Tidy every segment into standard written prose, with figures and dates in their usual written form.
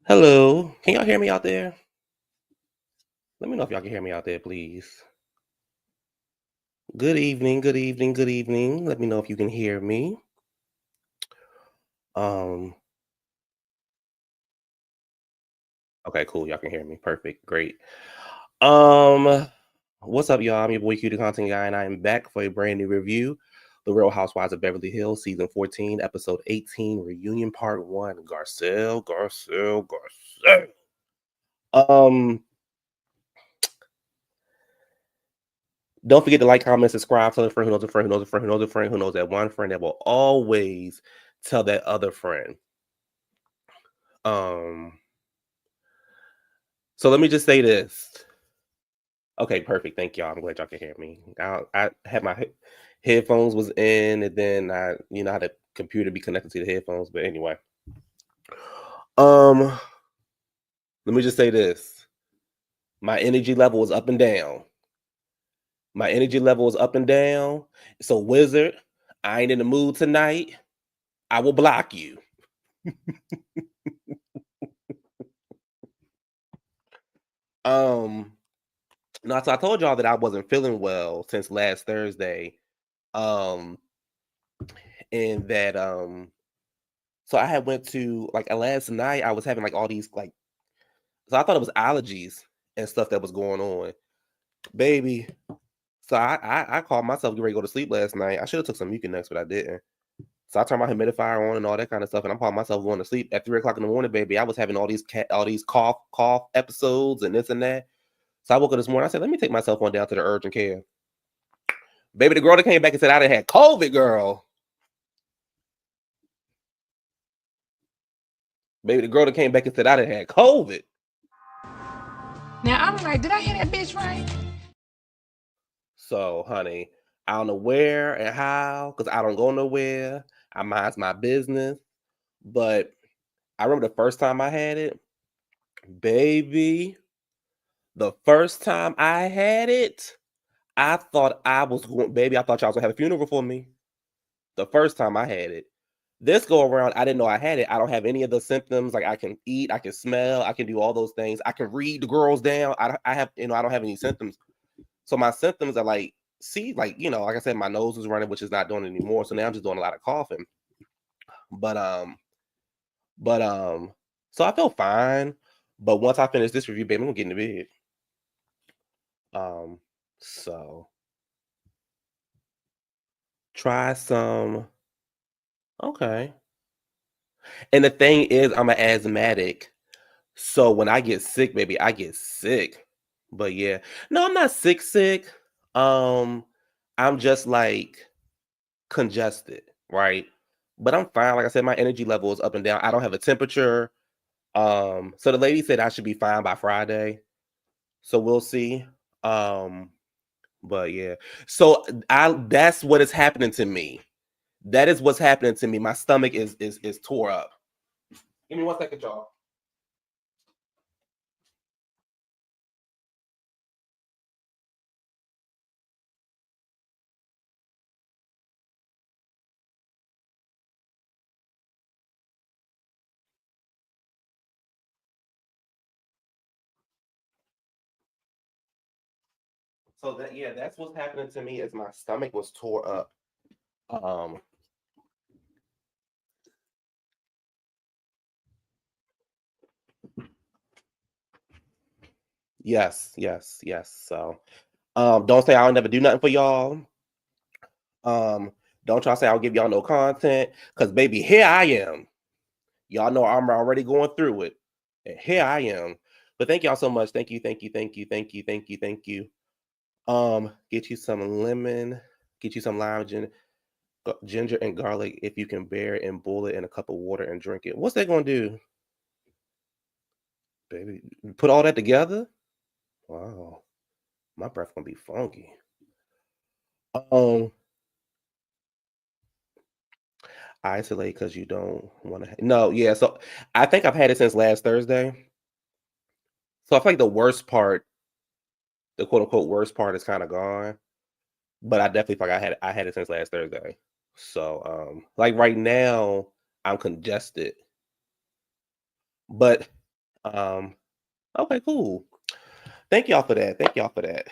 Hello. Can y'all hear me out there? Let me know if y'all can hear me out there, please. Good evening, good evening, good evening. Let me know if you can hear me. Um, okay, cool. Y'all can hear me. Perfect. Great. Um, what's up, y'all? I'm your boy Q, the content guy, and I am back for a brand new review. The Real Housewives of Beverly Hills, season 14, episode 18, reunion part one. Garcelle. Um, don't forget to like, comment, subscribe, tell a friend who knows a friend who knows a friend who knows a friend who knows that one friend that will always tell that other friend. Um, so let me just say this. Okay, perfect. Thank y'all. I'm glad y'all can hear me. I had my headphones was in, and then I had the computer be connected to the headphones. But anyway, um, let me just say this. My energy level is up and down. My energy level is up and down. So, Wizard, I ain't in the mood tonight. I will block you. Um, No, so I told y'all that I wasn't feeling well since last Thursday. Um, and that so I had went to like last night I was having like all these like so I thought it was allergies and stuff that was going on. Baby. So I called myself getting ready to go to sleep last night. I should have took some Mucinex, but I didn't. So I turned my humidifier on and all that kind of stuff, and I'm calling myself going to sleep at 3 o'clock in the morning, baby. I was having all these cough episodes and this and that. So I woke up this morning. I said, let me take myself on down to the urgent care. Baby, the girl that came back and said I done had COVID, girl. Baby, the girl that came back and said I done had COVID. Now I'm like, did I hear that bitch right? So, honey, I don't know where and how, because I don't go nowhere. I mind my business. But I remember the first time I had it, baby. The first time I had it, I thought I was going, baby, I thought y'all was gonna have a funeral for me. The first time I had it. This go around, I didn't know I had it. I don't have any of the symptoms. Like I can eat, I can smell, I can do all those things. I can read the girls down. I have, I don't have any symptoms. So my symptoms are like, see, like I said, my nose was running, which is not doing it anymore. So now I'm just doing a lot of coughing. But but so I feel fine. But once I finish this review, baby, I'm gonna get in the bed. So try some. Okay. And the thing is, I'm an asthmatic. So when I get sick, baby, I get sick. But yeah. No, I'm not sick. Um, I'm just like congested, right? But I'm fine. Like I said, my energy level is up and down. I don't have a temperature. So the lady said I should be fine by Friday. So we'll see. Um, but yeah. So I that's what is happening to me. That is what's happening to me. My stomach is tore up. Give me 1 second, y'all. So that yeah, that's what's happening to me is my stomach was tore up. Um yes. So don't say I'll never do nothing for y'all. Um don't try to say I'll give y'all no content. Cause baby, here I am. Y'all know I'm already going through it. And here I am. But thank y'all so much. Thank you. Get you some lemon, get you some lime, ginger and garlic if you can bear it, and boil it in a cup of water and drink it. What's that gonna do? Baby, put all that together? Wow, my breath gonna be funky. Um, isolate because you don't want to. No, yeah. So I think I've had it since last Thursday. So I feel like the worst part, the quote unquote worst part, is kind of gone. But I definitely feel like I had it since last Thursday. So like right now, I'm congested. But Okay, cool. Thank y'all for that. Thank y'all for that.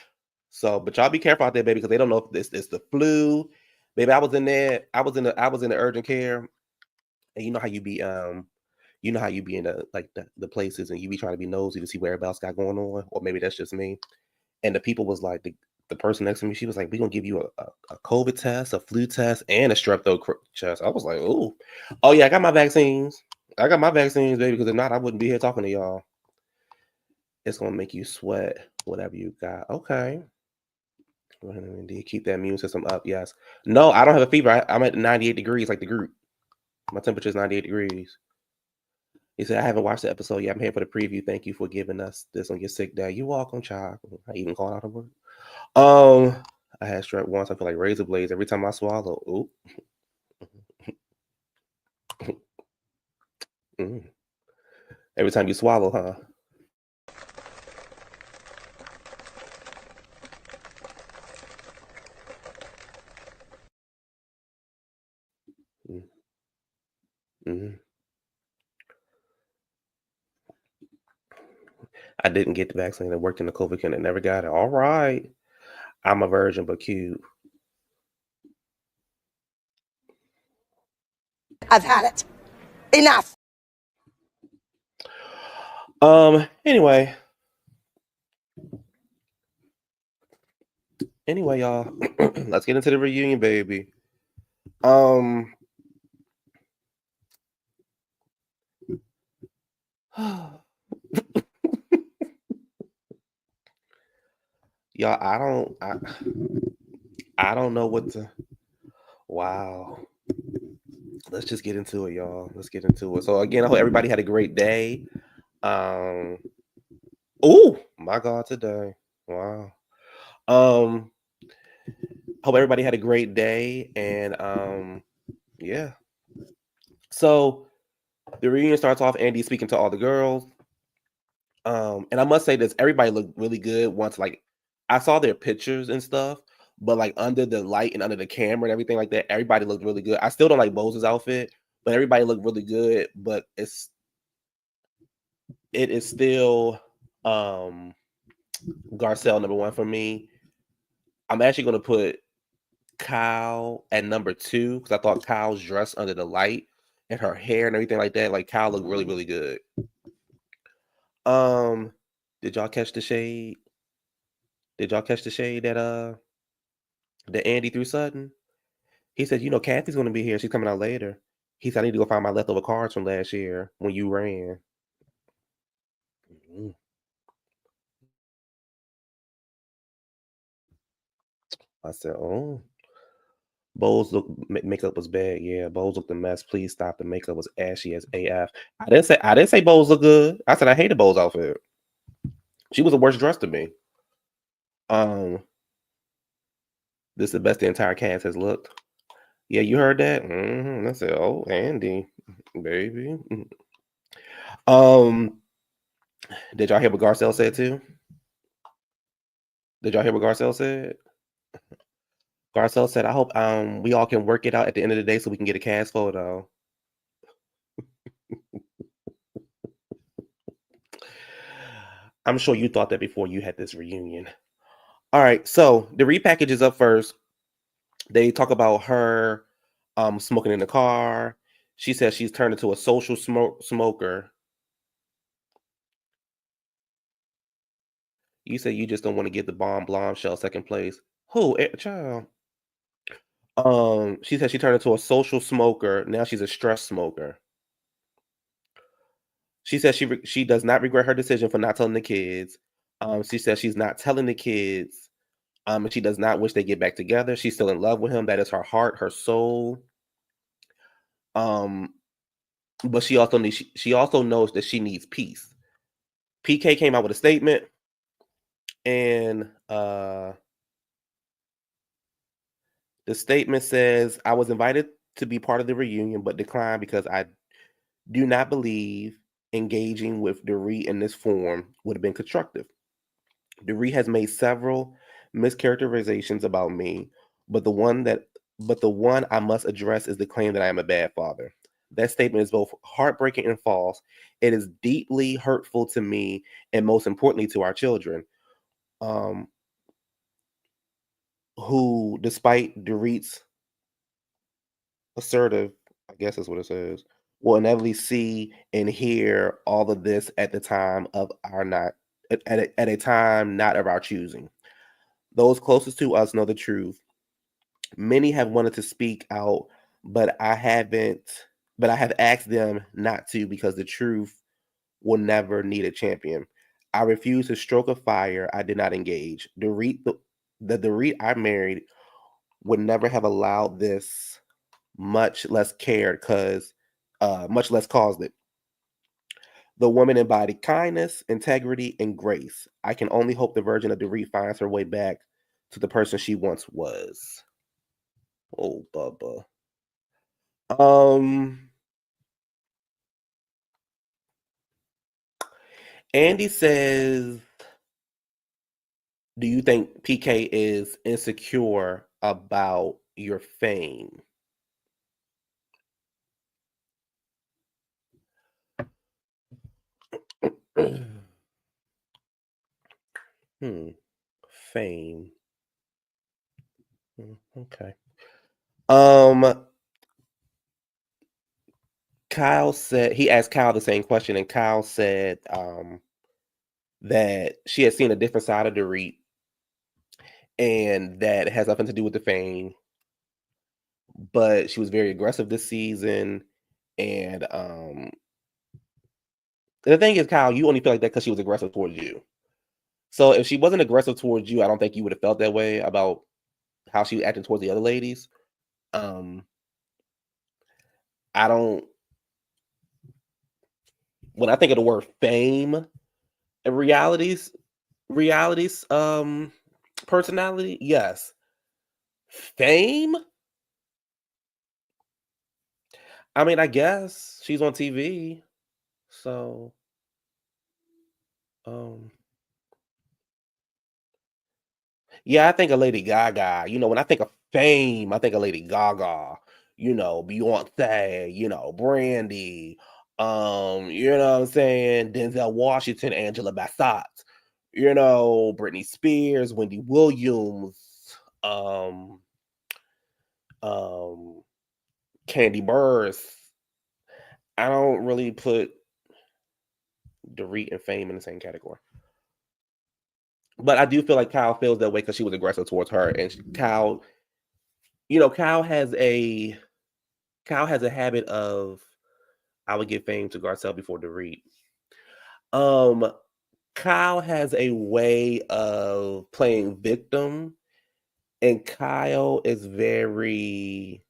So, but y'all be careful out there, baby, because they don't know if this is the flu. Baby, I was in there. I was in the urgent care, and you know how you be in the places, and you be trying to be nosy to see what everybody else got going on, or maybe that's just me. And the people was like the person next to me, she was like, "We gonna give you a COVID test, a flu test, and a strep throat test." I was like, "Ooh, oh yeah, I got my vaccines. I got my vaccines, baby. Because if not, I wouldn't be here talking to y'all. It's gonna make you sweat, whatever you got. Okay." Indeed, keep that immune system up. Yes. No, I don't have a fever. I'm at 98 degrees, like the group. My temperature is 98 degrees. He said, I haven't watched the episode yet. I'm here for the preview. Thank you for giving us this on your sick day. You're welcome, child. I even called out of work. I had strep once. I feel like razor blades every time I swallow. Ooh. Mm. Every time you swallow, huh? Mm. Mm. I didn't get the vaccine. I worked in the COVID clinic. Never got it. All right. I'm a virgin, but cute. I've had it. Enough. Anyway. Anyway, y'all. Let's get into the reunion, baby. Y'all, I don't know what to. Wow. Let's just get into it, y'all. Let's get into it. So again, I hope everybody had a great day. Um. Oh my God, today. Wow. Um. Hope everybody had a great day, and yeah. So the reunion starts off. Andy speaking to all the girls. And I must say this: everybody looked really good. Once like I saw their pictures and stuff, but like under the light and under the camera and everything like that, everybody looked really good. I still don't like Bose's outfit, but everybody looked really good. But it is still Garcelle number one for me. I'm actually gonna put Kyle at number two because I thought Kyle's dress under the light and her hair and everything like that, like Kyle looked really, really good. Um, did y'all catch the shade? Did y'all catch the shade that Andy threw Sutton? He said, Kathy's gonna be here. She's coming out later. He said, I need to go find my leftover cards from last year when you ran. Mhm. I said, oh. Bowles makeup was bad. Yeah, Bowles looked a mess. Please stop. The makeup was ashy as AF. I didn't say Bowles looked good. I said I hated Bowles' outfit. She was a worse dressed to me. Um, this is the best the entire cast has looked. Yeah, you heard that? I said, oh, Andy, baby. Um, did y'all hear what Garcelle said too? Did y'all hear what Garcelle said? Garcelle said, I hope we all can work it out at the end of the day so we can get a cast photo. I'm sure you thought that before you had this reunion. All right, so the repackage is up first. They talk about her smoking in the car. She says she's turned into a social smoker. You say you just don't want to give the bomb blonde shell second place. Who, child? She said she turned into a social smoker. Now she's a stress smoker. She says she does not regret her decision for not telling the kids. She says she's not telling the kids. And she does not wish they get back together. She's still in love with him. That is her heart, her soul. But she also knows that she needs peace. PK came out with a statement, and the statement says, "I was invited to be part of the reunion, but declined because I do not believe engaging with Dorit in this form would have been constructive. Dorit has made several mischaracterizations about me, but the one I must address is the claim that I am a bad father. That statement is both heartbreaking and false. It is deeply hurtful to me and most importantly to our children. Um, who, despite Dorit's assertive, I guess is what it says, will inevitably see and hear all of this at the time of our not at a time not of our choosing. Those closest to us know the truth. Many have wanted to speak out, but I haven't. But I have asked them not to because the truth will never need a champion. I refuse to stroke a fire I did not engage. The Dorit I married would never have allowed this, much less cared, much less caused it. The woman embodied kindness, integrity, and grace. I can only hope the version of Dorit finds her way back to the person she once was. Oh, Bubba. Um, Andy says, "Do you think PK is insecure about your fame?" Fame. Okay. Um, Kyle said he asked Kyle the same question, and Kyle said that she had seen a different side of Dorit, and that it has nothing to do with the fame. But she was very aggressive this season, and the thing is, Kyle, you only feel like that because she was aggressive towards you. So if she wasn't aggressive towards you, I don't think you would have felt that way about how she was acting towards the other ladies. I don't. When I think of the word fame and realities, personality, yes. Fame. I mean, I guess she's on TV, so um, yeah, I think of Lady Gaga. When I think of fame, I think of Lady Gaga. Beyonce. Brandy. You know what I'm saying? Denzel Washington, Angela Bassett. Britney Spears, Wendy Williams. Um, um, Candy Burrs. I don't really put Dorit and Fame in the same category. But I do feel like Kyle feels that way because she was aggressive towards her, and Kyle has a habit of, I would give Fame to Garcelle before Dorit. Kyle has a way of playing victim, and Kyle is very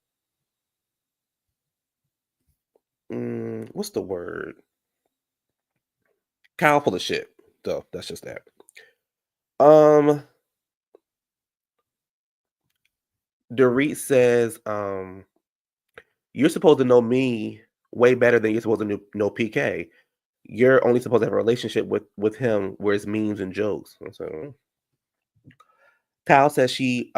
what's the word? Kyle full of shit. So that's just that. Dorit says, you're supposed to know me way better than you're supposed to know PK. You're only supposed to have a relationship with him where it's memes and jokes. So Kyle says she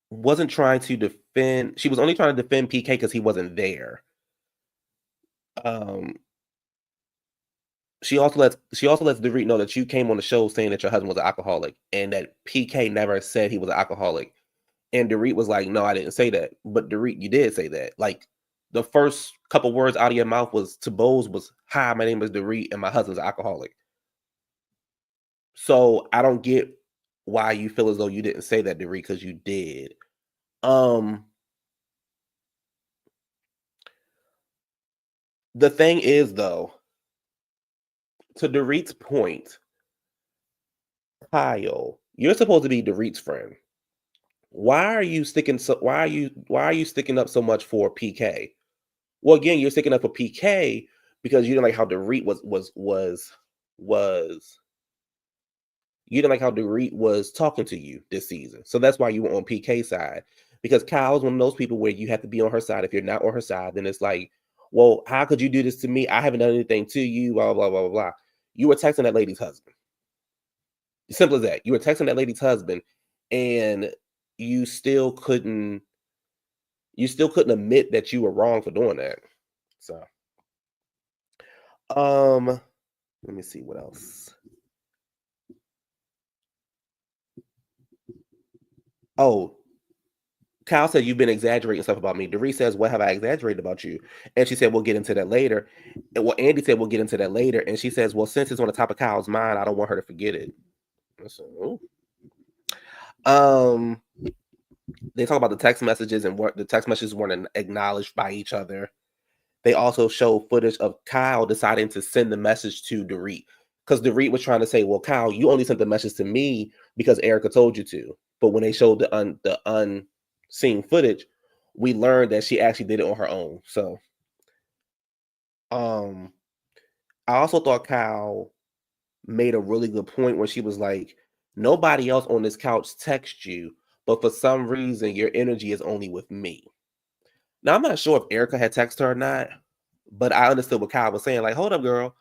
wasn't trying to defend. She was only trying to defend PK because he wasn't there. She also lets Dorit know that you came on the show saying that your husband was an alcoholic and that PK never said he was an alcoholic. And Dorit was like, "No, I didn't say that." But Dorit, you did say that. Like, the first couple words out of your mouth was to Bose was, "Hi, my name is Dorit and my husband's an alcoholic." So I don't get why you feel as though you didn't say that, Dorit, because you did. The thing is, though, to Dorit's point, Kyle, you're supposed to be Dorit's friend. Why are you sticking up so much for PK? Well, again, you're sticking up for PK because you didn't like how Dorit was you didn't like how Dorit was talking to you this season. So that's why you were on PK's side. Because Kyle's one of those people where you have to be on her side. If you're not on her side, then it's like, well, how could you do this to me? I haven't done anything to you, blah, blah, blah, blah, blah. You were texting that lady's husband. Simple as that. You were texting that lady's husband, and you still couldn't You still couldn't admit that you were wrong for doing that. So, let me see what else. Oh, Kyle said you've been exaggerating stuff about me. Dorit says, "What have I exaggerated about you?" And she said, "We'll get into that later." And well, Andy said, "We'll get into that later." And she says, "Well, since it's on the top of Kyle's mind, I don't want her to forget it." So, they talk about the text messages and what the text messages weren't acknowledged by each other. They also show footage of Kyle deciding to send the message to Dorit because Dorit was trying to say, "Well, Kyle, you only sent the message to me because Erica told you to." But when they showed the unseen footage, we learned that she actually did it on her own. So, I also thought Kyle made a really good point when she was like, "Nobody else on this couch texts you, but for some reason your energy is only with me." Now I'm not sure if Erica had texted her or not, but I understood what Kyle was saying. Like, hold up, girl.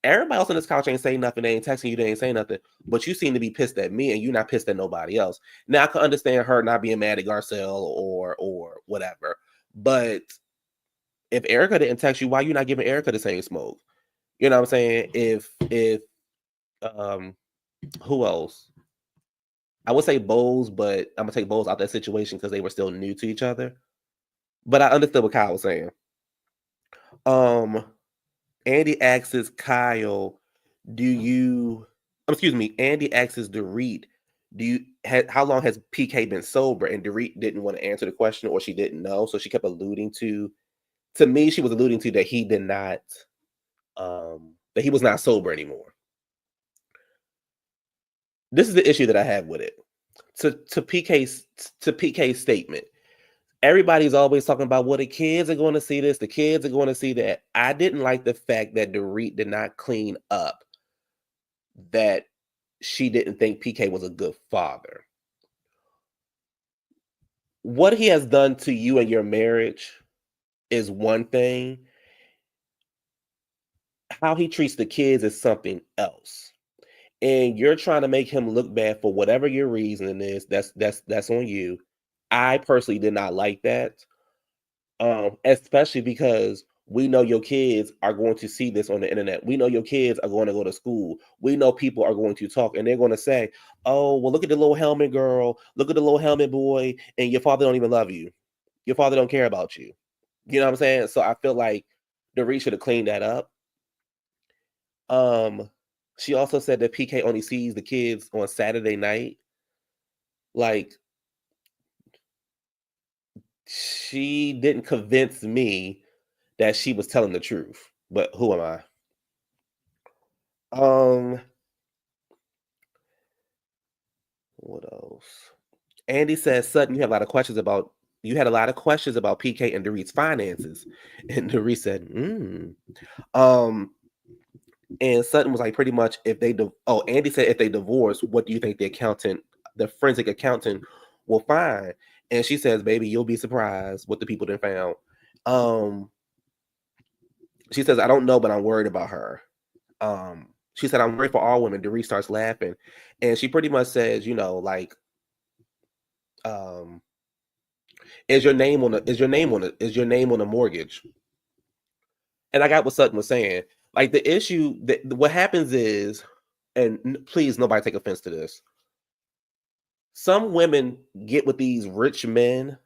Everybody else on this couch ain't saying nothing. They ain't texting you. They ain't saying nothing. But you seem to be pissed at me, and you're not pissed at nobody else. Now I can understand her not being mad at Garcelle or whatever. But if Erica didn't text you, why you not giving Erica the same smoke? You know what I'm saying? If who else? I would say Bose, but I'm gonna take Bose out that situation because they were still new to each other. But I understood what Kyle was saying. Andy asks Kyle, "Do you?" Excuse me. Andy asks Dorit, "Do you? How long has PK been sober?" And Dorit didn't want to answer the question, or she didn't know, so she kept alluding to. To me, she was alluding to that he did not, that he was not sober anymore. This is the issue that I have with it. To PK's statement, everybody's always talking about, well, the kids are going to see this, the kids are going to see that. I didn't like the fact that Dorit did not clean up that she didn't think PK was a good father. What he has done to you and your marriage is one thing. How he treats the kids is something else. And you're trying to make him look bad for whatever your reason is. That's on you. I personally did not like that. Especially because we know your kids are going to see this on the internet. We know your kids are going to go to school. We know people are going to talk and they're going to say, "Oh, well, look at the little helmet girl, look at the little helmet boy, and your father don't even love you. Your father don't care about you." You know what I'm saying? So I feel like Dorit should have cleaned that up. She also said that PK only sees the kids on Saturday night. Like, she didn't convince me that she was telling the truth. But who am I? What else? Andy says, "Sutton, you had a lot of questions about PK and Dorit's finances." And Dorit said, and Sutton was like, pretty much if they Andy said if they divorce, what do you think the forensic accountant will find? And she says, "Baby, you'll be surprised what the people done found." She says, "I don't know, but I'm worried about her." She said, "I'm worried for all women." Dorit starts laughing, and she pretty much says, like, is your name on the mortgage? And I got what Sutton was saying. Like, the issue that what happens is, and please nobody take offense to this, some women get with these rich men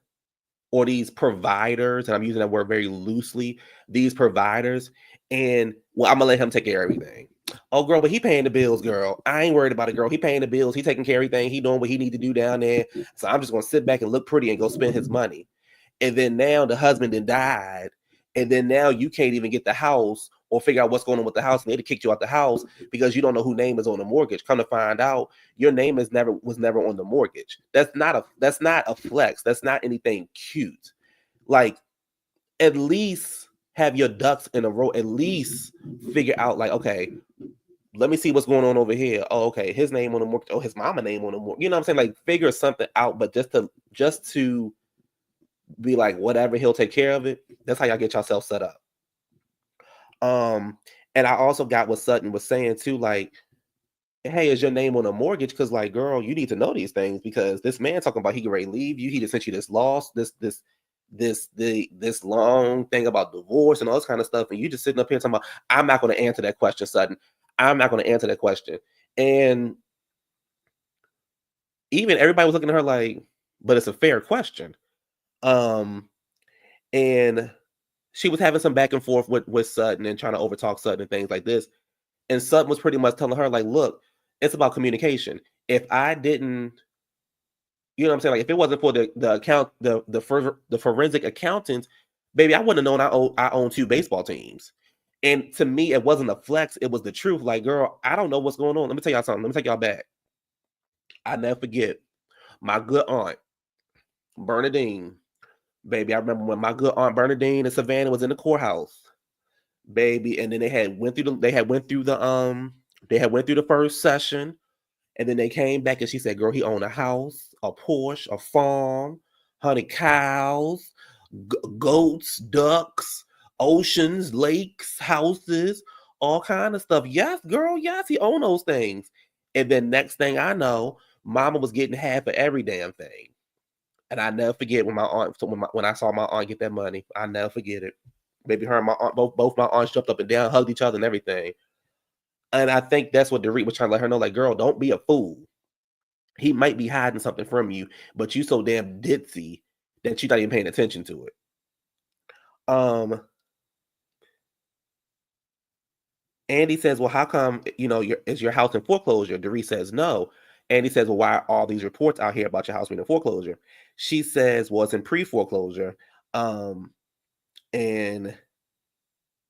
or these providers, and I'm using that word very loosely, these providers, and, well, I'm gonna let him take care of everything. "Oh, girl, but he paying the bills, girl. I ain't worried about it, girl. He paying the bills. He taking care of everything. He doing what he need to do down there. So I'm just gonna sit back and look pretty and go spend his money." And then now the husband then died, and then now you can't even get the house or figure out what's going on with the house, and they'd have kicked you out the house because you don't know whose name is on the mortgage. Come to find out, your name was never on the mortgage. That's not a flex. That's not anything cute. Like, at least have your ducks in a row. At least figure out, like, okay, let me see what's going on over here. Oh, okay, his name on the mortgage. Oh, his mama name on the mortgage. You know what I'm saying? Like, figure something out. But just to be like, whatever, he'll take care of it. That's how y'all get yourself set up. And I also got what Sutton was saying too, like, hey, is your name on a mortgage? Because, like, girl, you need to know these things because this man talking about he can ready to leave you. He just sent you this loss, this. this long thing about divorce and all this kind of stuff, and you just sitting up here talking about, I'm not going to answer that question, Sutton. I'm not going to answer that question. And even everybody was looking at her like, but it's a fair question. And she was having some back and forth with Sutton and trying to overtalk Sutton and things like this. And Sutton was pretty much telling her, like, look, it's about communication. If I didn't, you know what I'm saying? Like, if it wasn't for the forensic accountants, baby, I wouldn't have known I own 2 baseball teams. And to me, it wasn't a flex, it was the truth. Like, girl, I don't know what's going on. Let me tell y'all something. Let me take y'all back. I never forget my good aunt, Bernadine. Baby, I remember when my good aunt Bernadine and Savannah was in the courthouse. Baby, and then they had went through the first session, and then they came back and she said, girl, he owned a house, a Porsche, a farm, 100 cows, goats, ducks, oceans, lakes, houses, all kind of stuff. Yes, girl, yes, he owned those things. And then next thing I know, mama was getting half of every damn thing. And I never forget when when I saw my aunt get that money. I never forget it. Baby, her and my aunt, both my aunts jumped up and down, hugged each other and everything. And I think that's what Dorit was trying to let her know, like, girl, don't be a fool. He might be hiding something from you, but you so damn ditzy that you're not even paying attention to it. Andy says, well, how come, is your house in foreclosure? Dorit says no. Andy says, well, why are all these reports out here about your house being in foreclosure? She says, well, it's in pre-foreclosure. And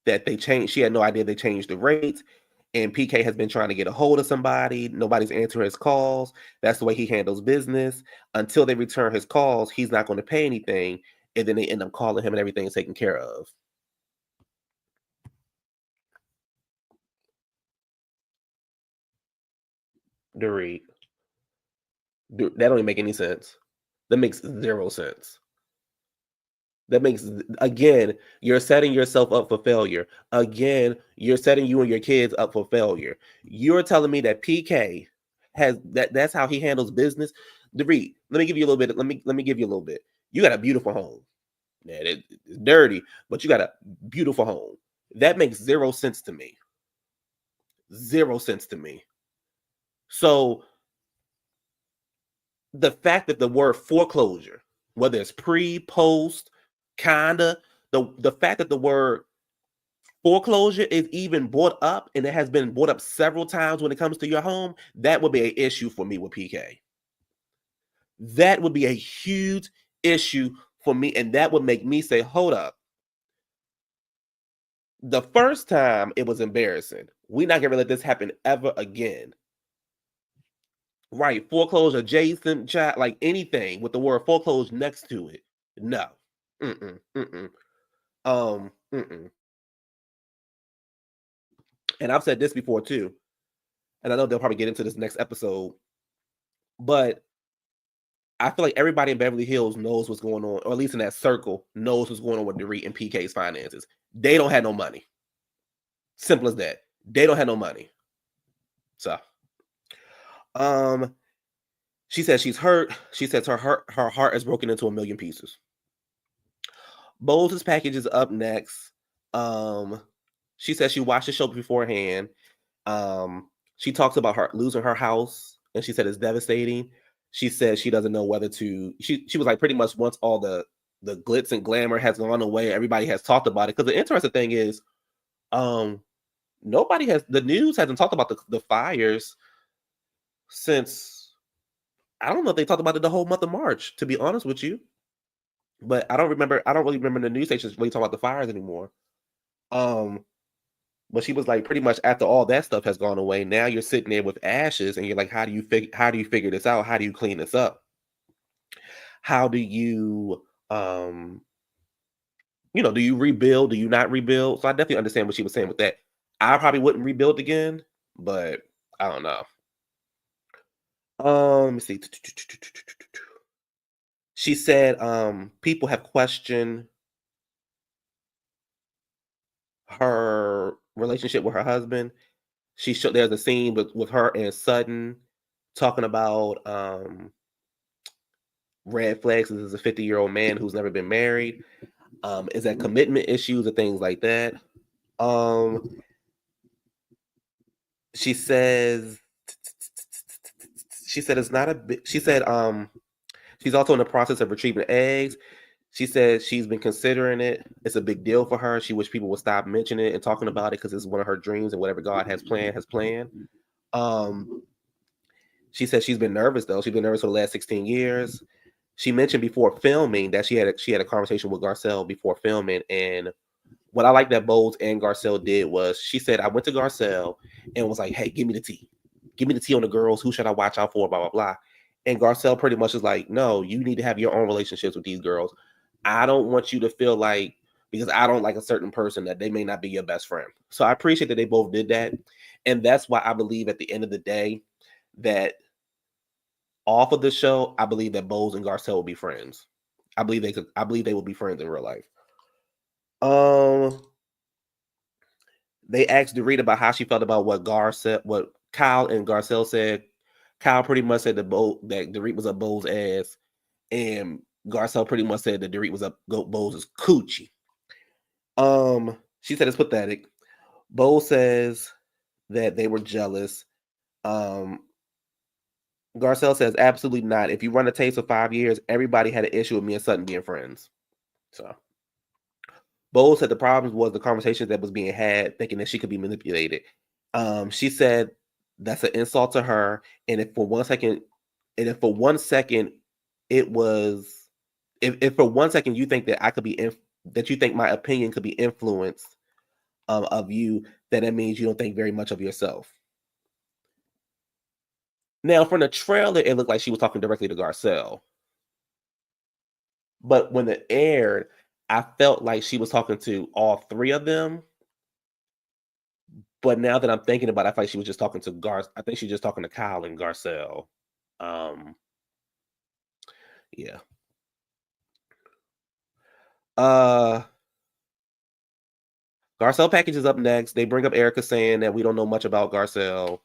that she had no idea they changed the rates. And PK has been trying to get a hold of somebody. Nobody's answering his calls. That's the way he handles business. Until they return his calls, he's not going to pay anything. And then they end up calling him and everything is taken care of. Dorit. That don't even make any sense. That makes 0 sense. That makes, again, you're setting yourself up for failure. Again, you're setting you and your kids up for failure. You're telling me that PK that's how he handles business. Dorit, let me give you a little bit. Let me give you a little bit. You got a beautiful home. Yeah, it's dirty, but you got a beautiful home. That makes 0 sense to me. 0 sense to me. So the fact that the word foreclosure, whether it's pre, post, kinda, the fact that the word foreclosure is even brought up, and it has been brought up several times when it comes to your home, that would be an issue for me with PK. That would be a huge issue for me, and that would make me say, hold up. The first time it was embarrassing. We're not gonna let this happen ever again. Right, foreclosure adjacent, chat, like anything with the word foreclosure next to it. No. Mm-mm. Mm-mm. Mm-mm. And I've said this before too, and I know they'll probably get into this next episode, but I feel like everybody in Beverly Hills knows what's going on, or at least in that circle, knows what's going on with Dorit and PK's finances. They don't have no money. Simple as that. They don't have no money. So, she says she's hurt. She says her heart is broken into a million pieces. Bowles' package is up next. She says she watched the show beforehand. She talks about her losing her house, and she said it's devastating. She says she doesn't know whether to. She was like, pretty much once all the glitz and glamour has gone away, everybody has talked about it. Because the interesting thing is, nobody has, the news hasn't talked about the fires since, I don't know if they talked about it the whole month of March, to be honest with you. But I don't really remember the news stations really talking about the fires anymore. But she was like, pretty much after all that stuff has gone away, now you're sitting there with ashes, and you're like, how do you figure this out? How do you clean this up? How do you do you rebuild? Do you not rebuild? So I definitely understand what she was saying with that. I probably wouldn't rebuild again, but I don't know. Let me see. She said people have questioned her relationship with her husband. There's a scene with her and Sutton talking about red flags is a 50-year-old man who's never been married. Is that commitment issues or things like that? She says it's not a bit. She said she's also in the process of retrieving eggs. She said she's been considering it. It's a big deal for her. She wish people would stop mentioning it and talking about it because it's one of her dreams and whatever God has planned. She said she's been nervous though. She's been nervous for the last 16 years. She mentioned before filming that she had a conversation with Garcelle before filming, and what I like that Bowles and Garcelle did was she said, I went to Garcelle and was like, hey, give me the tea. Give me the tea on the girls. Who should I watch out for? Blah, blah, blah. And Garcelle pretty much is like, no, you need to have your own relationships with these girls. I don't want you to feel like, because I don't like a certain person, that they may not be your best friend. So I appreciate that they both did that. And that's why I believe at the end of the day that off of the show, I believe that Bowles and Garcelle will be friends. I believe they will be friends in real life. They asked Dorit about how she felt about what Kyle and Garcelle said. Kyle pretty much said that Dorit was up Bowles' ass, and Garcelle pretty much said that Dorit was up Bowles' coochie. She said it's pathetic. Bowles says that they were jealous. Garcelle says absolutely not. If you run a taste for 5 years, everybody had an issue with me and Sutton being friends. So Bowles said the problem was the conversations that was being had, thinking that she could be manipulated. She said that's an insult to her, and if for 1 second it was, if for 1 second you think that I could be that you think my opinion could be influenced of you, then that means you don't think very much of yourself. Now, from the trailer, it looked like she was talking directly to Garcelle, but when it aired, I felt like she was talking to all three of them. But now that I'm thinking about it, I feel like she was just talking to I think she's just talking to Kyle and Garcelle. Yeah. Garcelle package is up next. They bring up Erica saying that we don't know much about Garcelle.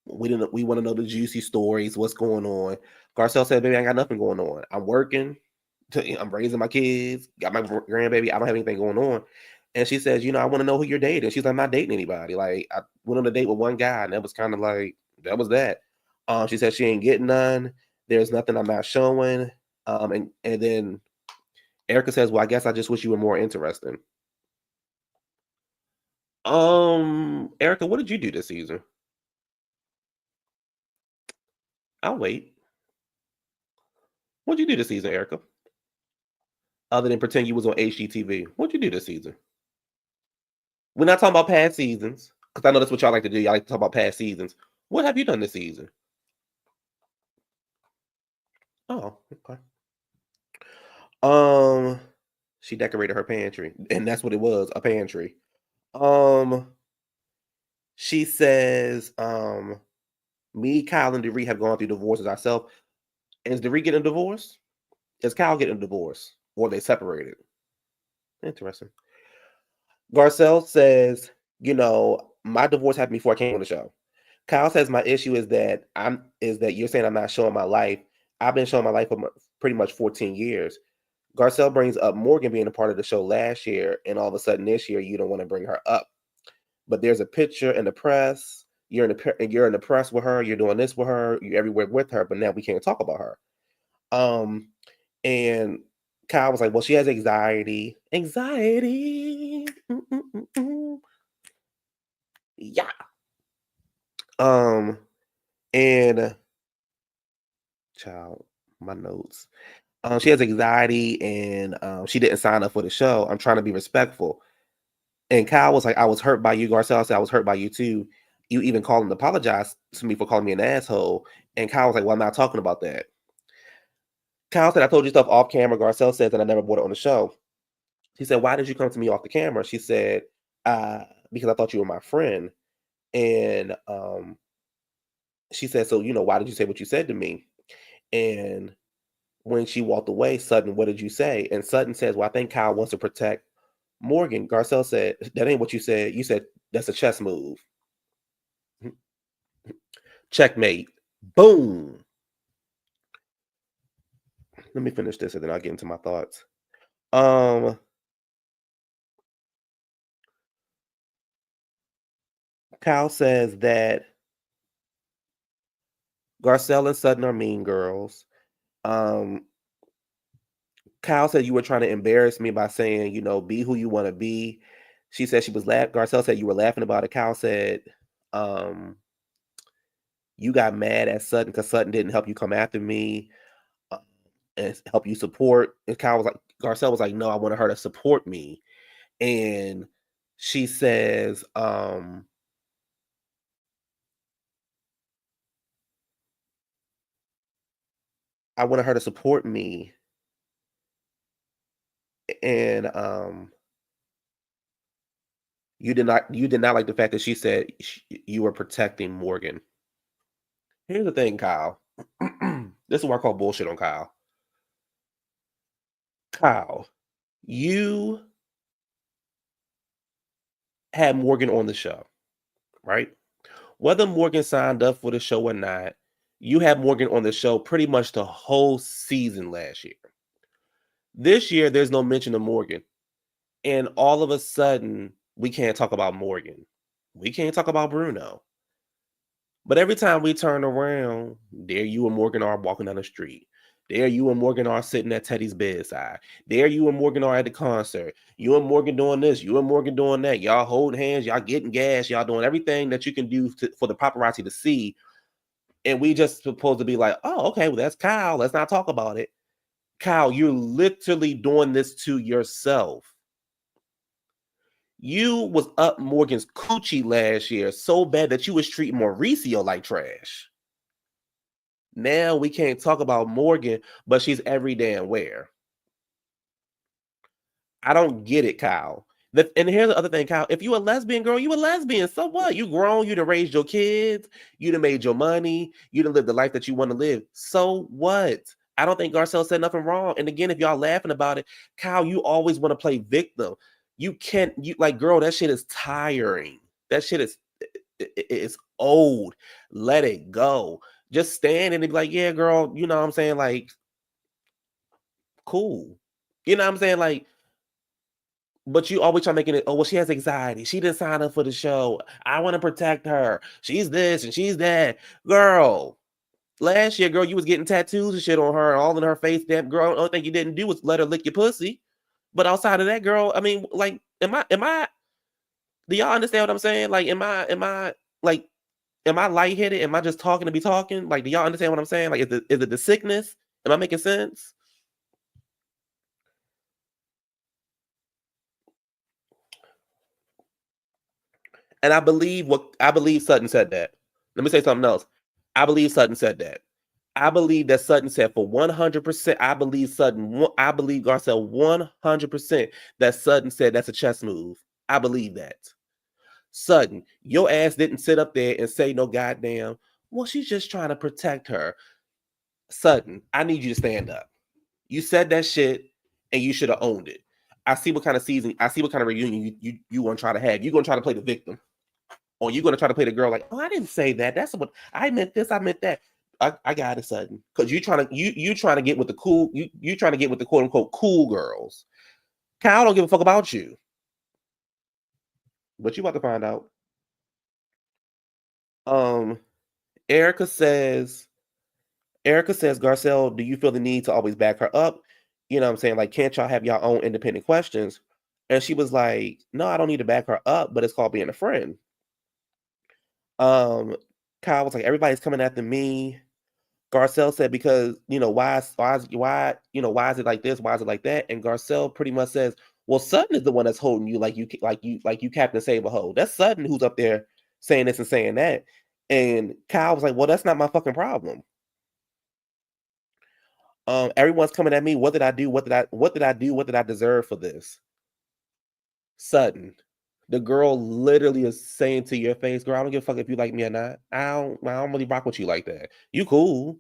We want to know the juicy stories, what's going on. Garcelle said, baby, I got nothing going on. I'm working. I'm raising my kids. Got my grandbaby. I don't have anything going on. And she says, I want to know who you're dating. She's like, I'm not dating anybody. Like, I went on a date with one guy, and that was kind of like, that was that. She said she ain't getting none. There's nothing I'm not showing. And then Erica says, well, I guess I just wish you were more interesting. Erica, what did you do this season? I'll wait. What'd you do this season, Erica? Other than pretend you was on HGTV. What'd you do this season? We're not talking about past seasons, because I know that's what y'all like to do. Y'all like to talk about past seasons. What have you done this season? Oh, okay. She decorated her pantry, and that's what it was, a pantry. She says, me, Kyle, and Dorit have gone through divorces ourselves. Is Dorit getting a divorce? Is Kyle getting a divorce? Or are they separated? Interesting. Garcelle says, my divorce happened before I came on the show. Kyle says my issue is that you're saying I'm not showing my life. I've been showing my life for pretty much 14 years. Garcelle brings up Morgan being a part of the show last year, and all of a sudden this year you don't want to bring her up. But there's a picture in the press. You're in the press with her. You're doing this with her. You're everywhere with her. But now we can't talk about her. And Kyle was like, well, she has anxiety. Anxiety. Yeah. And child, my notes. She has anxiety and she didn't sign up for the show. I'm trying to be respectful. And Kyle was like, I was hurt by you. Garcelle said, I was hurt by you too. You even called and apologized to me for calling me an asshole. And Kyle was like, well, I'm not talking about that. Kyle said, I told you stuff off camera. Garcelle said that I never brought it on the show. She said, why did you come to me off the camera? She said, because I thought you were my friend. And she said, so, why did you say what you said to me? And when she walked away, Sutton, what did you say? And Sutton says, well, I think Kyle wants to protect Morgan. Garcelle said, that ain't what you said. You said, that's a chess move. Checkmate. Boom. Let me finish this and then I'll get into my thoughts. Um, Kyle says that Garcelle and Sutton are mean girls. Um, Kyle said you were trying to embarrass me by saying, be who you want to be. She said she was laughing. Garcelle said you were laughing about it. Kyle said, um, you got mad at Sutton because Sutton didn't help you come after me uh, and help you support. And Kyle was like, Garcelle was like, no, I wanted her to support me. And she says, I wanted her to support me. And you did not like the fact that she said you were protecting Morgan. Here's the thing, Kyle. This is what I call bullshit on Kyle. Kyle, you had Morgan on the show, right? Whether Morgan signed up for the show or not, you had Morgan on the show pretty much the whole season last year. This year, there's no mention of Morgan. And all of a sudden, we can't talk about Morgan. We can't talk about Bruno. But every time we turn around, there you and Morgan are walking down the street. There you and Morgan are sitting at Teddy's bedside. There you and Morgan are at the concert. You and Morgan doing this. You and Morgan doing that. Y'all holding hands. Y'all getting gas. Y'all doing everything that you can do for the paparazzi to see. And we just supposed to be like, oh, okay, well, that's Kyle. Let's not talk about it. Kyle, you're literally doing this to yourself. You was up Morgan's coochie last year so bad that you was treating Mauricio like trash. Now we can't talk about Morgan, but she's every damn where. I don't get it, Kyle. And here's the other thing, Kyle. If you a lesbian girl, you a lesbian. So what? You grown, you done raised your kids, you done made your money, you done lived the life that you want to live. So what? I don't think Garcelle said nothing wrong. And again, if y'all laughing about it, Kyle, you always want to play victim. You can't, girl, that shit is tiring. That shit is it's old. Let it go. Just stand and be like, yeah, girl, you know what I'm saying? Like, cool. You know what I'm saying? Like, but you always try making it, oh, well, she has anxiety. She didn't sign up for the show. I want to protect her. She's this and she's that. Girl, last year, girl, you was getting tattoos and shit on her, all in her face. Damn, girl, the only thing you didn't do was let her lick your pussy. But outside of that, girl, I mean, like, do y'all understand what I'm saying? Like, like, am I lightheaded? Am I just talking to be talking? Like, do y'all understand what I'm saying? Like, is it the sickness? Am I making sense? And I believe Sutton said that. Let me say something else. I believe Sutton said that. I believe that Sutton said for 100%. I believe Garcelle 100% that Sutton said that's a chess move. I believe that. Sutton, your ass didn't sit up there and say no goddamn, well, she's just trying to protect her. Sutton, I need you to stand up. You said that shit and you should have owned it. I see what kind of season, I see what kind of reunion you want to try to have. You're going to try to play the victim. Or you're going to try to play the girl like, oh, I didn't say that. That's what I meant this, I meant that. I got it, Sutton. Because you trying to get with the cool, you trying to get with the quote unquote cool girls. Kyle don't give a fuck about you. But you about to find out. Erica says, Garcelle, do you feel the need to always back her up? You know what I'm saying? Like, can't y'all have your own independent questions? And she was like, no, I don't need to back her up, but it's called being a friend. Kyle was like, everybody's coming after me. Garcelle said, because, why is it like this? Why is it like that? And Garcelle pretty much says, well, Sutton is the one that's holding you like you Captain Save a Hoe. That's Sutton who's up there saying this and saying that. And Kyle was like, well, that's not my fucking problem. Everyone's coming at me. What did I do? What did I do? What did I deserve for this? Sutton, the girl literally is saying to your face, girl, I don't give a fuck if you like me or not. I don't really rock with you like that. You cool,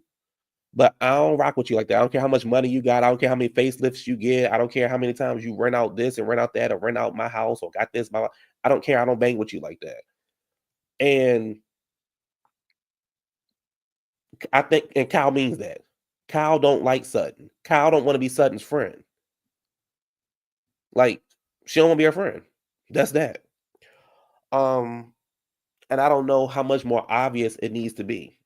but I don't rock with you like that. I don't care how much money you got. I don't care how many facelifts you get. I don't care how many times you rent out this and rent out that or rent out my house or got this. I don't care. I don't bang with you like that. And I think, and Kyle means that. Kyle don't like Sutton. Kyle don't want to be Sutton's friend. Like, she don't want to be her friend. That's that. And I don't know how much more obvious it needs to be.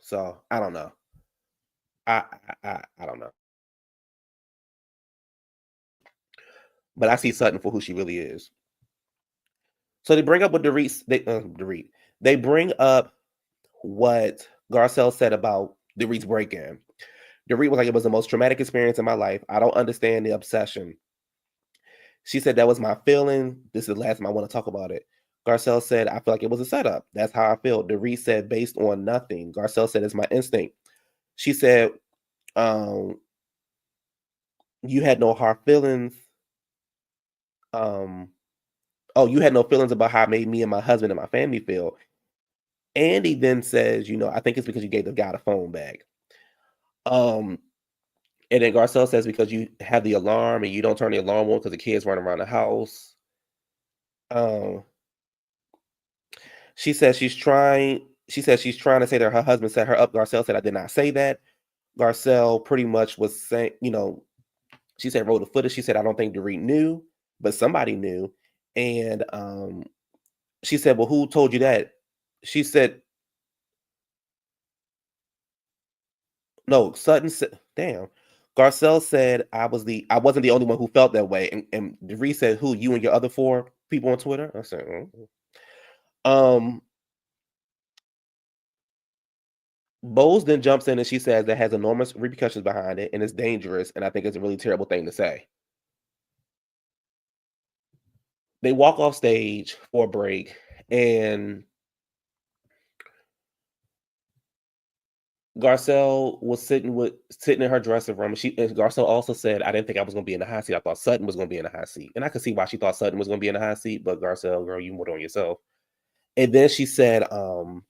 So I don't know. I don't know. But I see Sutton for who she really is. So they bring up what Dorit. They bring up what Garcelle said about Dorit's break-in. Dorit was like, it was the most traumatic experience in my life. I don't understand the obsession. She said that was my feeling. This is the last time I want to talk about it. Garcelle said, I feel like it was a setup. That's how I feel. Dorit said, based on nothing. Garcelle said, it's my instinct. She said, you had no hard feelings. You had no feelings about how it made me and my husband and my family feel. Andy then says, I think it's because you gave the guy the phone back. And then Garcelle says, because you have the alarm and you don't turn the alarm on because the kids run around the house. She says she's trying to say that her husband set her up. Garcelle said, I did not say that. Garcelle pretty much was saying, she said, roll the footage. She said, I don't think Dorit knew, but somebody knew. And she said, well, who told you that? She said, no, Sutton said, damn. Garcelle said, I wasn't the only one who felt that way. And Dorit said, who, you and your other 4 people on Twitter? I said, Bose then jumps in and she says that has enormous repercussions behind it and it's dangerous. And I think it's a really terrible thing to say. They walk off stage for a break and Garcelle was sitting in her dressing room. And Garcelle also said, I didn't think I was going to be in the hot seat. I thought Sutton was going to be in the hot seat. And I could see why she thought Sutton was going to be in the hot seat. But Garcelle, girl, you put on yourself. And then she said, I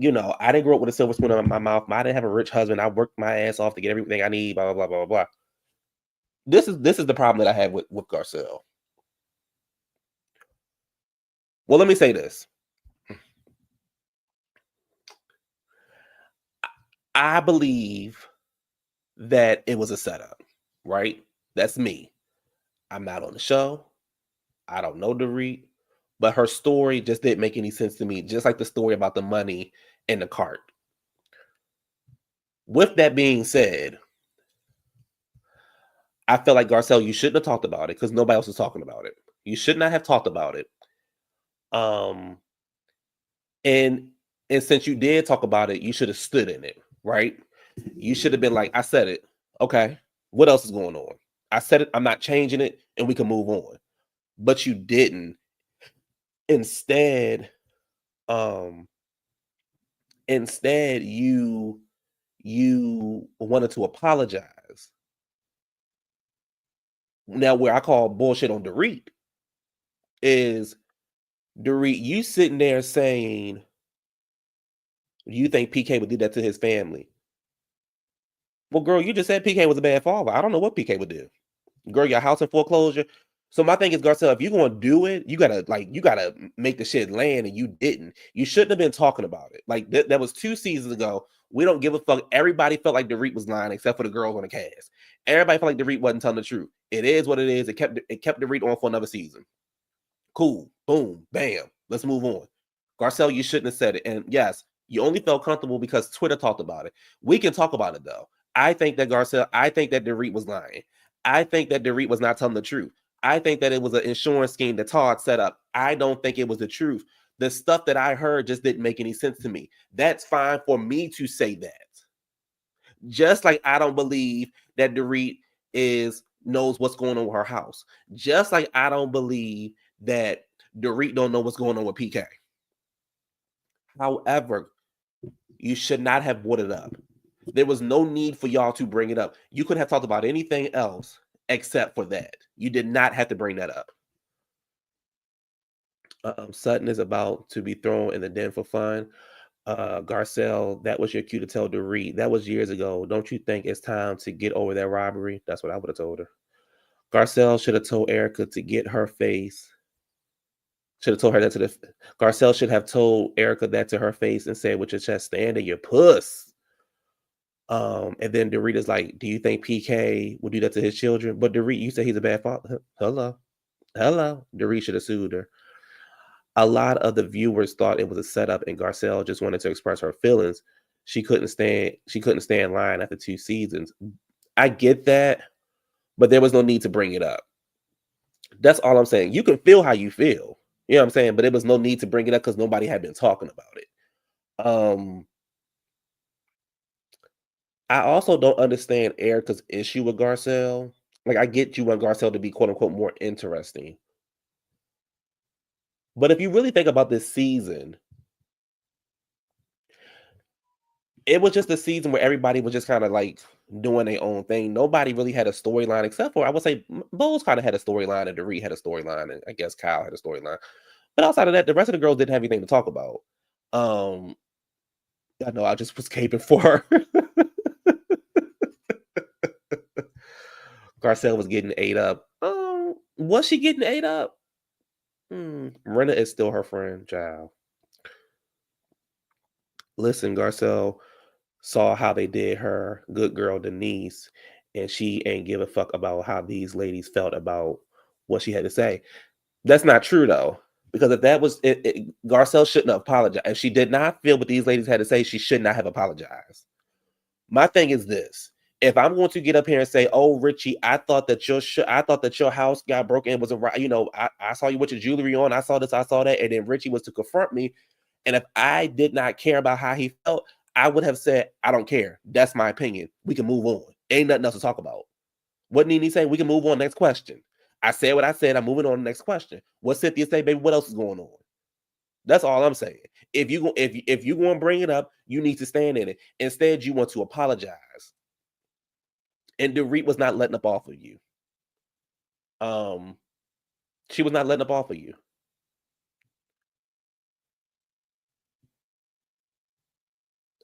didn't grow up with a silver spoon in my mouth. I didn't have a rich husband. I worked my ass off to get everything I need, blah, blah, blah, blah, blah. This is the problem that I have with Garcelle. Well, let me say this. I believe that it was a setup, right? That's me. I'm not on the show. I don't know Dorit, but her story just didn't make any sense to me, just like the story about the money in the cart. With that being said, I feel like Garcelle, you shouldn't have talked about it because nobody else was talking about it. You should not have talked about it. And since you did talk about it, you should have stood in it, right? You should have been like, I said it. Okay. What else is going on? I said it. I'm not changing it and we can move on. But you didn't. Instead, you wanted to apologize. Now, where I call bullshit on Dorit is Dorit, you sitting there saying you think PK would do that to his family. Well, girl, you just said PK was a bad father. I don't know what PK would do. Girl, your house in foreclosure. So my thing is, Garcelle, if you're gonna do it, you gotta make the shit land, and you didn't. You shouldn't have been talking about it. Like that was 2 seasons ago. We don't give a fuck. Everybody felt like Dorit was lying, except for the girls on the cast. Everybody felt like Dorit wasn't telling the truth. It is what it is. It kept Dorit on for another season. Cool. Boom. Bam. Let's move on. Garcelle, you shouldn't have said it. And yes, you only felt comfortable because Twitter talked about it. We can talk about it though. I think that Dorit was lying. I think that Dorit was not telling the truth. I think that it was an insurance scheme that Todd set up. I don't think it was the truth. The stuff that I heard just didn't make any sense to me. That's fine for me to say that. Just like I don't believe that Dorit knows what's going on with her house. Just like I don't believe that Dorit don't know what's going on with PK. However, you should not have brought it up. There was no need for y'all to bring it up. You could have talked about anything else except for that. You did not have to bring that up. Sutton is about to be thrown in the den for fun. Garcelle, that was your cue to tell Dorit. That was years ago. Don't you think it's time to get over that robbery? That's what I would have told her. Garcelle should have told Erica to get her face. Should have told her that to the. Garcelle should have told Erica that to her face and said, with your chest, stand in your puss. And then Dorita's like, do you think PK would do that to his children? But Dorit, you say he's a bad father. Hello. Dorit should have sued her. A lot of the viewers thought it was a setup and Garcelle just wanted to express her feelings. She couldn't stay in line after 2 seasons. I get that, but there was no need to bring it up. That's all I'm saying. You can feel how you feel. You know what I'm saying? But there was no need to bring it up because nobody had been talking about it. I also don't understand Erica's issue with Garcelle. Like, I get you want Garcelle to be quote unquote more interesting. But if you really think about this season, it was just a season where everybody was just kind of like doing their own thing. Nobody really had a storyline except for, I would say, Bose kind of had a storyline and Dorit had a storyline, and I guess Kyle had a storyline. But outside of that, the rest of the girls didn't have anything to talk about. I know I just was caping for her. Garcelle was getting ate up. Was she getting ate up? Rena is still her friend, child. Listen, Garcelle saw how they did her good girl Denise, and she ain't give a fuck about how these ladies felt about what she had to say. That's not true though, because if that was it, Garcelle shouldn't have apologized. If she did not feel what these ladies had to say, she should not have apologized. My thing is this: if I'm going to get up here and say, "Oh, Richie, I thought that your house got broken and was a right," I saw you with your jewelry on, I saw this, I saw that, and then Richie was to confront me, and if I did not care about how he felt, I would have said, "I don't care. That's my opinion. We can move on. Ain't nothing else to talk about." What did he say? We can move on. Next question. I said what I said. I'm moving on to the next question. What Cynthia say, baby? What else is going on? That's all I'm saying. If you going to bring it up, you need to stand in it. Instead, you want to apologize. And Dorit was not letting up off of you. She was not letting up off of you.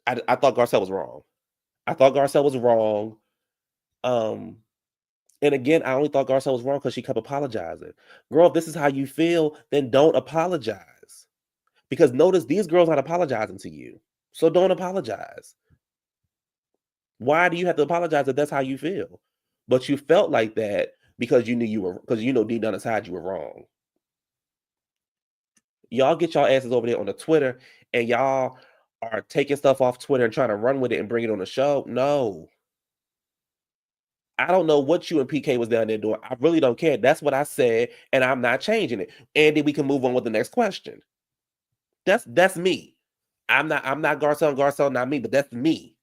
I thought Garcelle was wrong. I thought Garcelle was wrong. And again, I only thought Garcelle was wrong because she kept apologizing. Girl, if this is how you feel, then don't apologize. Because notice these girls not apologizing to you. So don't apologize. Why do you have to apologize if that's how you feel? But you felt like that because you know deep down inside you were wrong. Y'all get y'all asses over there on the Twitter and y'all are taking stuff off Twitter and trying to run with it and bring it on the show. No. I don't know what you and PK was down there doing. I really don't care. That's what I said, and I'm not changing it. And then we can move on with the next question. That's me. I'm not Garcelle, not me, but that's me.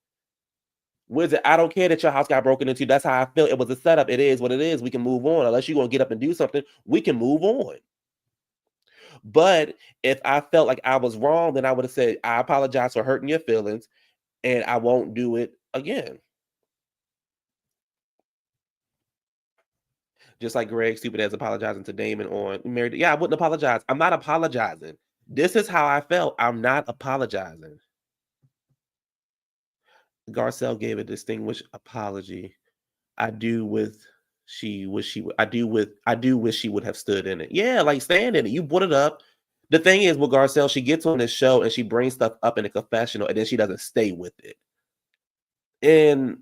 Wizard, I don't care that your house got broken into. That's how I feel. It was a setup. It is what it is. We can move on. Unless you're gonna get up and do something, we can move on. But if I felt like I was wrong, then I would have said, I apologize for hurting your feelings, and I won't do it again. Just like Greg Stupid as apologizing to Damon on Married. Yeah, I wouldn't apologize. I'm not apologizing. This is how I felt. I'm not apologizing. Garcelle gave a distinguished apology. I do with she wish she would. I do wish she would have stood in it. Yeah, like stand in it. You brought it up. The thing is with Garcelle, she gets on this show and she brings stuff up in a confessional, and then she doesn't stay with it. And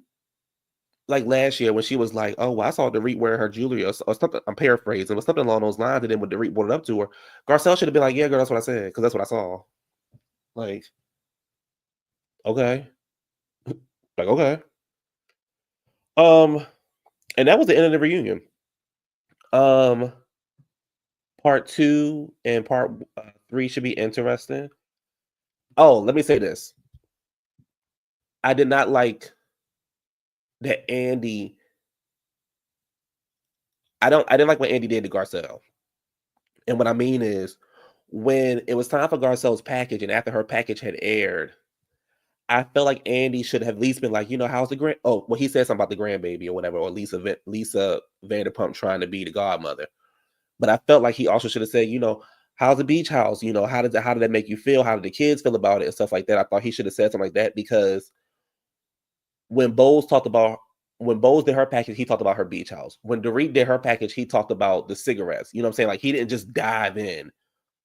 like last year when she was like, "Oh, well, I saw Dorit wearing her jewelry," or something. I'm paraphrasing, it was something along those lines. And then when Dorit brought it up to her, Garcelle should have been like, "Yeah, girl, that's what I said because that's what I saw." Like, okay, like okay. And that was the end of the reunion. Part 2 and part 3 should be interesting. Oh, let me say this. I did not like that Andy. I didn't like what Andy did to Garcelle. And what I mean is when it was time for Garcelle's package and after her package had aired, I felt like Andy should have at least been like, how's the grand? Oh, well, he said something about the grandbaby or whatever, or Lisa Vanderpump trying to be the godmother. But I felt like he also should have said, how's the beach house? How did that make you feel? How did the kids feel about it and stuff like that? I thought he should have said something like that because when Bose did her package, he talked about her beach house. When Dorit did her package, he talked about the cigarettes. You know what I'm saying? Like he didn't just dive in.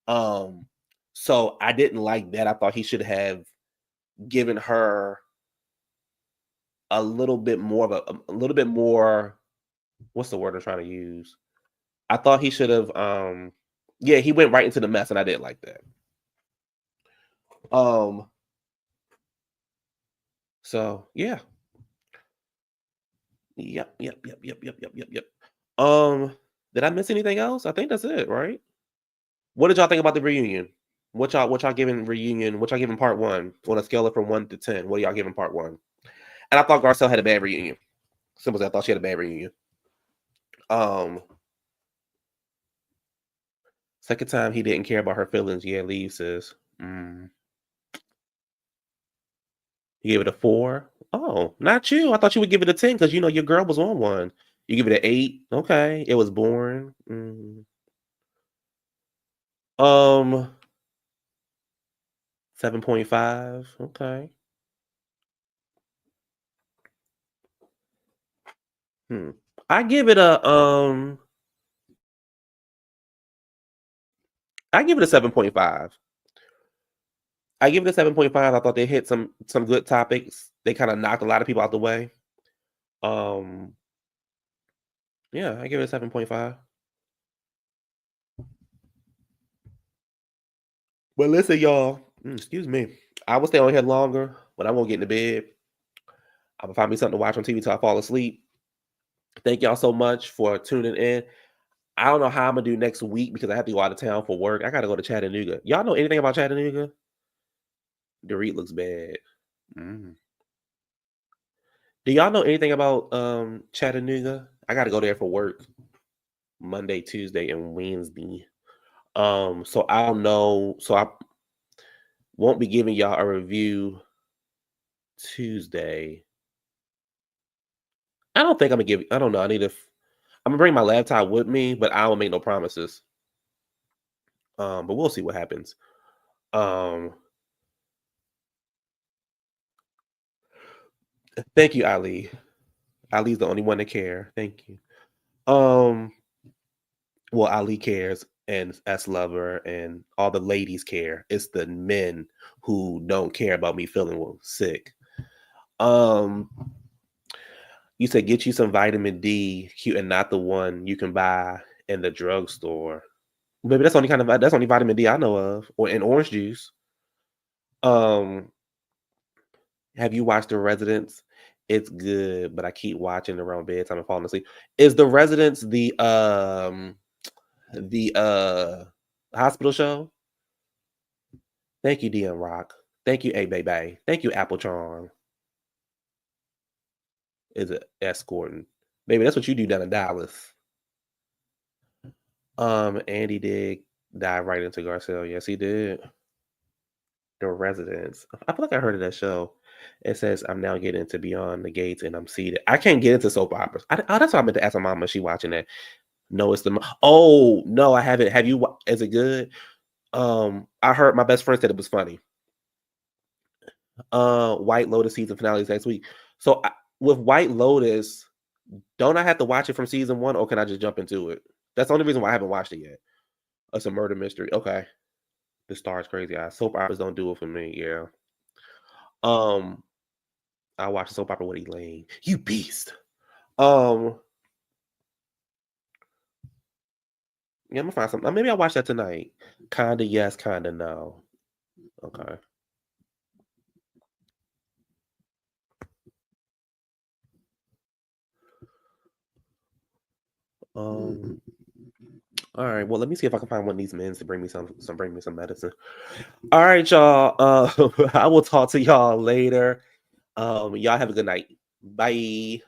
So I didn't like that. I thought he should have given her a little bit more of a little bit more. What's the word I'm trying to use? I thought he should have. Yeah, he went right into the mess, and I didn't like that. So yeah. Yep. Did I miss anything else? I think that's it, right? What did y'all think about the reunion? What y'all giving reunion? What y'all giving part one on a scale of from 1 to 10? What are y'all giving part one? And I thought Garcelle had a bad reunion. Simple as I thought she had a bad reunion. Second time he didn't care about her feelings. Yeah, leave, sis. You gave it a 4? Oh, not you. I thought you would give it a 10 because you know your girl was on one. You give it an 8. Okay. It was boring. 7.5. Okay. I give it a I give it a 7.5. I give it a 7.5. I thought they hit some good topics. They kind of knocked a lot of people out the way. Yeah, I give it a 7.5. But listen, y'all. Excuse me. I will stay on here longer, but I won't get into bed. I'm gonna find me something to watch on TV till I fall asleep. Thank y'all so much for tuning in. I don't know how I'm gonna do next week because I have to go out of town for work. I gotta go to Chattanooga. Y'all know anything about Chattanooga? Dorit looks bad. Do y'all know anything about Chattanooga? I gotta go there for work Monday, Tuesday, and Wednesday. So I don't know. So I won't be giving y'all a review Tuesday. I don't think I'm gonna give. I don't know. I'm gonna bring my laptop with me, but I don't make no promises. But we'll see what happens. Thank you, Ali. Ali's the only one to care. Thank you. Well, Ali cares, and S Lover, and all the ladies care. It's the men who don't care about me feeling sick. You said get you some vitamin D, cute, and not the one you can buy in the drugstore. Maybe that's only vitamin D I know of, or in orange juice. Have you watched The Residents? It's good, but I keep watching around bedtime and falling asleep. Is The Residents the hospital show? Thank you, DM Rock. Thank you, A Baby. Thank you, Apple Charm. Is it escorting? Maybe that's what you do down in Dallas. Andy did dive right into Garcelle. Yes, he did. The Residents. I feel like I heard of that show. It says I'm now getting into Beyond the Gates and I'm seated. I can't get into soap operas. That's what I meant to ask my mama. She watching that. No, it's the. Oh no, I haven't. Have you? Is it good? I heard my best friend said it was funny. White Lotus season finale is next week. So with White Lotus, don't I have to watch it from season 1, or can I just jump into it? That's the only reason why I haven't watched it yet. It's a murder mystery. Okay. The Star's crazy eyes. Soap operas don't do it for me. Yeah. I watched a soap opera with Elaine. You beast. Yeah, I'm gonna find something. Maybe I'll watch that tonight. Kinda yes, kinda no. Okay. All right. Well, let me see if I can find one of these men to bring me some medicine. All right, y'all. I will talk to y'all later. Y'all have a good night. Bye.